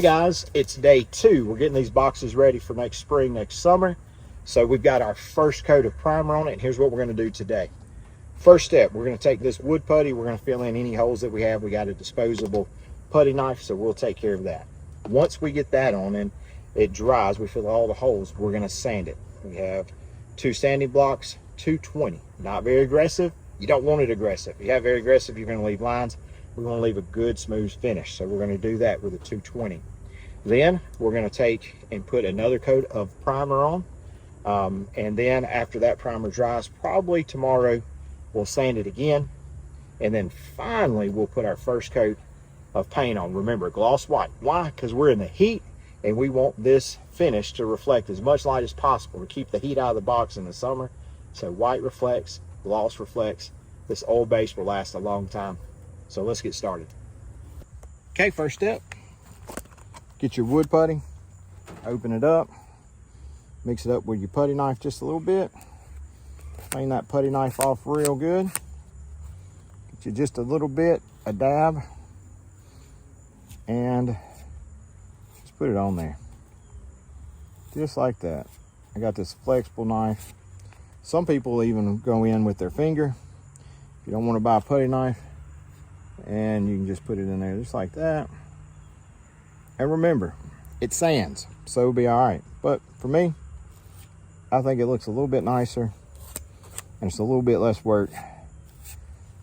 Hey guys, it's day 2. We're getting these boxes ready for next spring, next summer. So we've got our first coat of primer on it, and here's what we're going to do today. First step, we're going to take this wood putty. We're going to fill in any holes that we have. We got a disposable putty knife, so we'll take care of that. Once we get that on and it dries, we fill all the holes, we're going to sand it. We have 2 sanding blocks, 220. Not very aggressive. You don't want it aggressive. If you have very aggressive, you're going to leave lines. We want to leave a good smooth finish, so we're going to do that with a 220. Then we're going to take and put another coat of primer on, and then after that primer dries, probably tomorrow, we'll sand it again, and then finally we'll put our first coat of paint on. Remember, gloss white. Why? Because we're in the heat and we want this finish to reflect as much light as possible to keep the heat out of the box in the summer. So white reflects, gloss reflects. This old base will last a long time. So let's get started. Okay, first step, get your wood putty, open it up, mix it up with your putty knife just a little bit, clean that putty knife off real good, get you just a little bit, a dab, and just put it on there, just like that. I got this flexible knife. Some people even go in with their finger. If you don't want to buy a putty knife, and you can just put it in there just like that. And remember, it sands, so it'll be all right. But for me, I think it looks a little bit nicer, and it's a little bit less work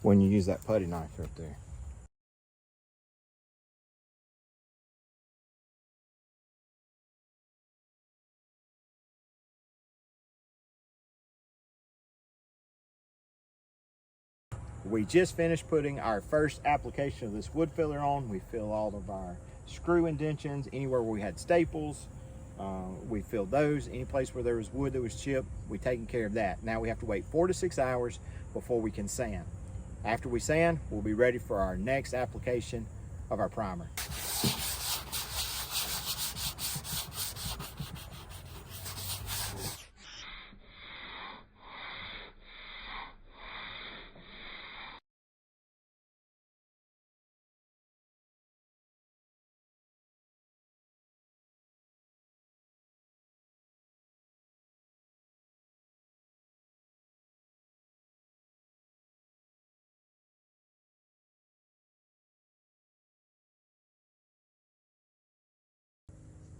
when you use that putty knife right there. We just finished putting our first application of this wood filler on. We fill all of our screw indentions, anywhere where we had staples, we filled those. Any place where there was wood that was chipped, we taken care of that. Now we have to wait 4 to 6 hours before we can sand. After we sand, we'll be ready for our next application of our primer.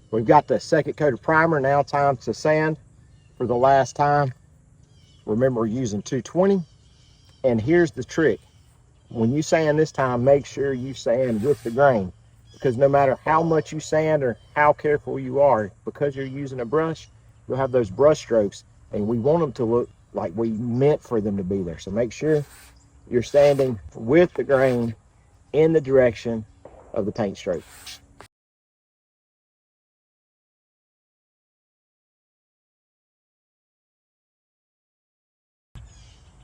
We've got the second coat of primer. Now time to sand for the last time. Remember, we're using 220. And here's the trick. When you sand this time, make sure you sand with the grain, because no matter how much you sand or how careful you are, because you're using a brush, you'll have those brush strokes, and we want them to look like we meant for them to be there. So make sure you're sanding with the grain in the direction of the paint stroke.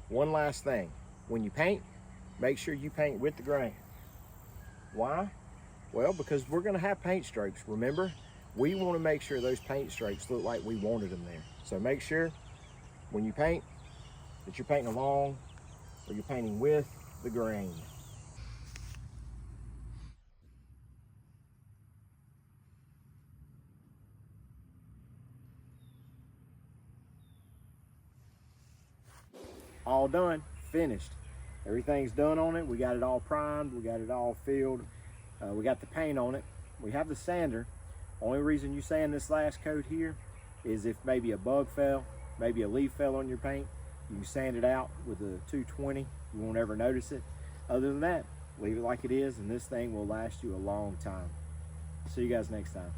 One last thing, when you paint, make sure you paint with the grain. Why? Well, because we're going to have paint strokes. Remember, we want to make sure those paint strokes look like we wanted them there. So make sure when you paint that you're painting along or you're painting with the grain. All done, finished. Everything's done on it. We got it all primed, we got it all filled, we got the paint on it. We have the sander. Only reason you sand this last coat here is if maybe a bug fell, maybe a leaf fell on your paint, you can sand it out with a 220. You won't ever notice it. Other than that, leave it like it is, and this thing will last you a long time. See you guys next time.